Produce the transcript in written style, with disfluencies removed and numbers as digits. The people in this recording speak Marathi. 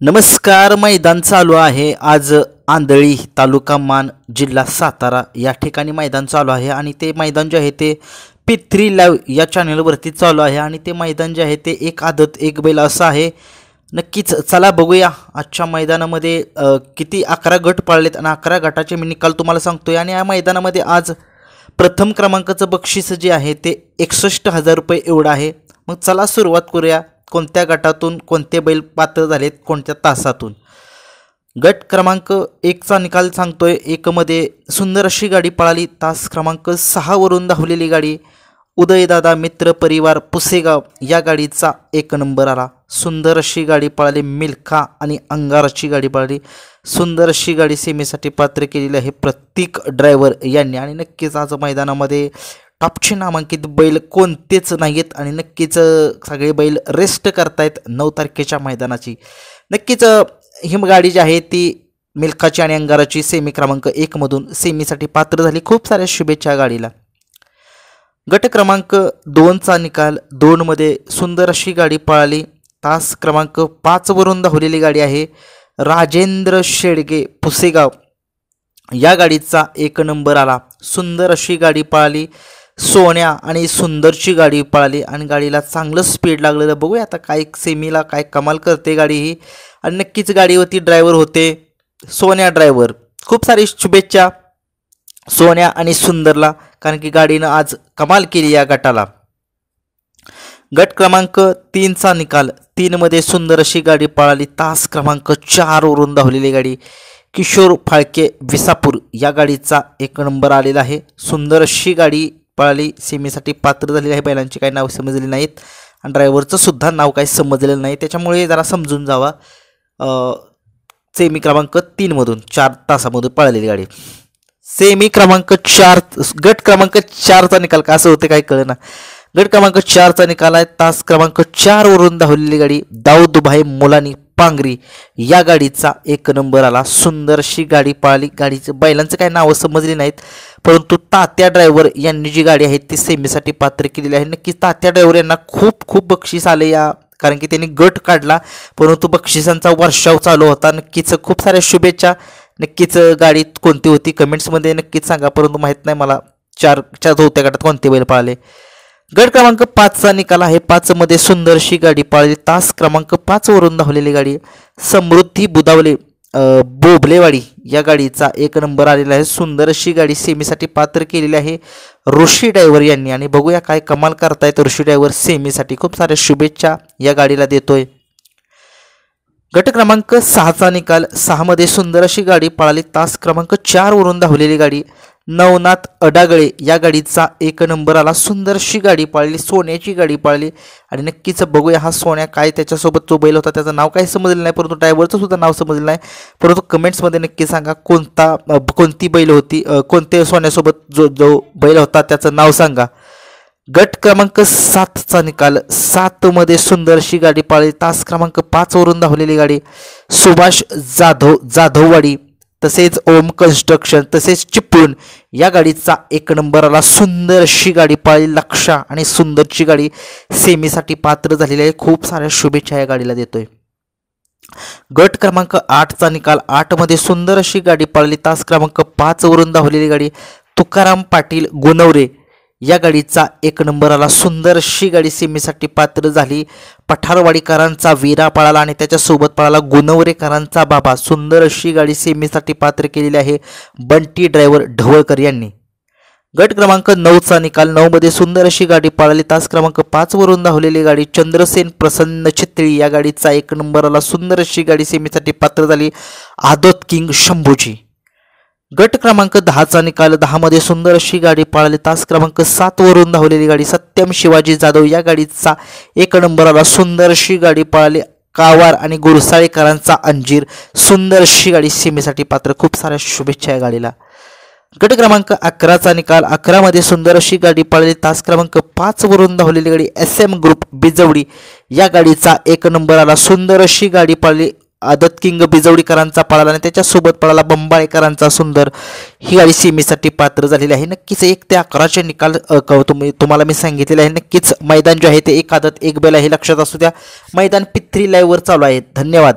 नमस्कार. मैदान चालू आहे आज आंधळी तालुका मान जिल्हा सातारा या ठिकाणी मैदान चालू आहे आणि ते मैदान जे आहे ते P3 लाईव्ह या चॅनलवरती चालू आहे आणि ते मैदान जे आहे ते एक आदत एक बैल असं आहे. नक्कीच चला बघूया आजच्या मैदानामध्ये किती 11 गट पाळलेत आणि 11 गटाचे मी निकाल तुम्हाला सांगतोय. आणि या मैदानामध्ये आज प्रथम क्रमांकाचं बक्षीस जे आहे ते 61,000 रुपये एवढं आहे. मग चला सुरुवात करूया. कोणत्या गटातून कोणते बैल पात्र झालेत, कोणत्या तासातून. गट क्रमांक 1चा निकाल सांगतोय. 1मध्ये सुंदर अशी गाडी पळाली. तास क्रमांक 6 वरून धावलेली गाडी उदयदादा मित्र परिवार पुसेगाव या गाडीचा 1 नंबर आला. सुंदर अशी गाडी पळाली. मिल्खा आणि अंगाराची गाडी पळाली. सुंदर अशी गाडी सेमीसाठी पात्र केलेली आहे प्रतीक ड्रायव्हर यांनी. आणि नक्कीच आज मैदानामध्ये टॉपचे नामांकित बैल कोणतेच नाहीत आणि नक्कीच सगळे बैल रेस्ट करतायत 9 तारखेच्या मैदानाची. नक्कीच ही गाडी जी आहे ती मिल्खाची आणि अंगाराची सेमी क्रमांक 1मधून सेमीसाठी पात्र झाली. खूप साऱ्या शुभेच्छा गाडीला. गट क्रमांक 2चा निकाल. 2मध्ये सुंदर अशी गाडी पळाली. तास क्रमांक 5 वरून धावलेली गाडी आहे राजेंद्र शेडगे पुसेगाव या गाडीचा 1 नंबर आला. सुंदर अशी गाडी पळाली. सोन्या आणि सुंदरची गाडी पळाली आणि गाडीला चांगलं स्पीड लागलेलं. बघूया आता काय सेमीला काय कमाल करते गाडी ही. आणि नक्कीच गाडीवरती ड्रायव्हर होते सोन्या ड्रायव्हर. खूप सारी शुभेच्छा सोन्या आणि सुंदरला, कारण की गाडीनं आज कमाल केली या गटाला. गट क्रमांक 3चा निकाल. 3मध्ये सुंदर अशी गाडी पळाली. तास क्रमांक 4 वरून धावलेली गाडी किशोर फाळके विसापूर या गाडीचा 1 नंबर आलेला आहे. सुंदर अशी गाडी पळाली. सेमीसाठी पात्र झालेली आहे. बैलांची काही नाव समजलेली नाहीत आणि ड्रायव्हरचं सुद्धा नाव काही समजलेलं नाही, त्याच्यामुळे जरा समजून जावा. सेमी क्रमांक 3मधून 4 तासामधून पळालेली गाडी. सेमी क्रमांक 4 गट क्रमांक 4चा निकाल का असं होते काही कळेना. गट क्रमांक 4चा निकाल आहे. तास क्रमांक 4 वरून धावलेली गाडी दाऊदभाई मुलानी पांगरी या गाडीचा 1 नंबर आला. सुंदर अशी गाडी पळाली. गाडीचं बैलांचं काही नावं समजली नाहीत, परंतु तात्या ड्रायव्हर यांनी जी गाडी आहे ती सेमीसाठी पात्र केलेली आहे. नक्कीच तात्या ड्रायव्हर यांना खूप बक्षीस आले या, कारण की त्यांनी गट काढला परंतु बक्षिसांचा वर्षाव चालू होता. नक्कीच खूप साऱ्या शुभेच्छा. नक्कीच गाडी कोणती होती कमेंट्समध्ये नक्कीच सांगा, परंतु माहीत नाही मला 4च्या चौथ्या गटात कोणते बैल पळाले. गट क्रमांक 5चा निकाल आहे. 5मध्ये सुंदरशी गाडी पळाली. तास क्रमांक 5 वरून धावलेली गाडी समृद्धी बुदावले बोबलेवाडी या गाडीचा 1 नंबर आलेला आहे. सुंदर अशी गाडी सेमीसाठी पात्र केलेली आहे ऋषी ड्रायव्हर यांनी. आणि बघूया काय कमाल करतायत ऋषी ड्रायव्हर सेमीसाठी. खूप साऱ्या शुभेच्छा या गाडीला देतोय. गट क्रमांक 6चा निकाल. 6मध्ये सुंदर अशी गाडी पळाली. तास क्रमांक 4 वरून धावलेली गाडी नवनाथ अडागळे या गाडीचा 1 नंबर आला. सुंदर अशी गाडी पळाली. सोन्याची गाडी पळाली आणि नक्कीच बघूया हा सोन्या काय त्याच्यासोबत जो बैल होता त्याचं नाव काही समजलं नाही, परंतु ड्रायव्हरचं सुद्धा नाव समजलं नाही. परंतु कमेंट्समध्ये नक्की सांगा कोणती बैल होती, कोणते सोन्यासोबत जो बैल होता त्याचं नाव सांगा. गट क्रमांक 7चा निकाल. 7मध्ये सुंदर अशी गाडी पळाली. तास क्रमांक 5 वरून धावलेली गाडी सुभाष जाधववाडी तसेच ओम कन्स्ट्रक्शन तसेच चिपळूण या गाडीचा 1 नंबर आला. सुंदर अशी गाडी पळाली. लक्षा आणि सुंदरची गाडी सेमीसाठी पात्र झालेली आहे. खूप साऱ्या शुभेच्छा या गाडीला देतोय. गट क्रमांक 8चा निकाल. 8मध्ये सुंदर अशी गाडी पळाली. तास क्रमांक 5 वरून धावलेली गाडी तुकाराम पाटील गुणवरे या गाडीचा 1 नंबर आला. सुंदर अशी गाडी सेमीसाठी पात्र झाली. पठारवाडीकरांचा वीरा पळाला आणि त्याच्यासोबत पळाला गुणवरेकरांचा बाबा. सुंदर अशी गाडी सेमीसाठी पात्र केलेली आहे बंटी ड्रायव्हर ढवळकर यांनी. गट क्रमांक 9चा निकाल. 9मध्ये सुंदर अशी गाडी पळाली. तास क्रमांक 5 वरून धावलेली गाडी चंद्रसेन प्रसन्न छत्री या गाडीचा 1 नंबर आला. सुंदर अशी गाडी सेमीसाठी पात्र झाली आदत किंग शंभूची. गट क्रमांक 10चा निकाल. 10मध्ये सुंदर अशी गाडी पळाली. तास क्रमांक 7 वरून धावलेली गाडी सत्यम शिवाजी जाधव या गाडीचा 1 नंबर आला. सुंदर अशी गाडी पळाली कावार आणि गुरसाळेकरांचा अंजीर. सुंदर अशी गाडी सेमीसाठी पात्र. खूप साऱ्या शुभेच्छा या गाडीला. गट क्रमांक 11चा निकाल. 11मध्ये सुंदर अशी गाडी पळाली. तास क्रमांक 5 वरून धावलेली गाडी SM ग्रुप बिजवडी या गाडीचा 1 नंबर आला. सुंदर अशी गाडी पळाली आदत किंग बिजवडीकरांचा पळाला आणि त्याच्यासोबत पळाला बंबाळेकरांचा सुंदर. ही गाडी सेमीसाठी पात्र झालेली आहे. नक्कीच 1 ते 11चे निकाल तुम्हाला मी सांगितलेले आहे. नक्कीच मैदान जे आहे ते एक आदत एक बैल हे लक्षात असू द्या. मैदान P3 लाईव्हवर चालू आहे. धन्यवाद.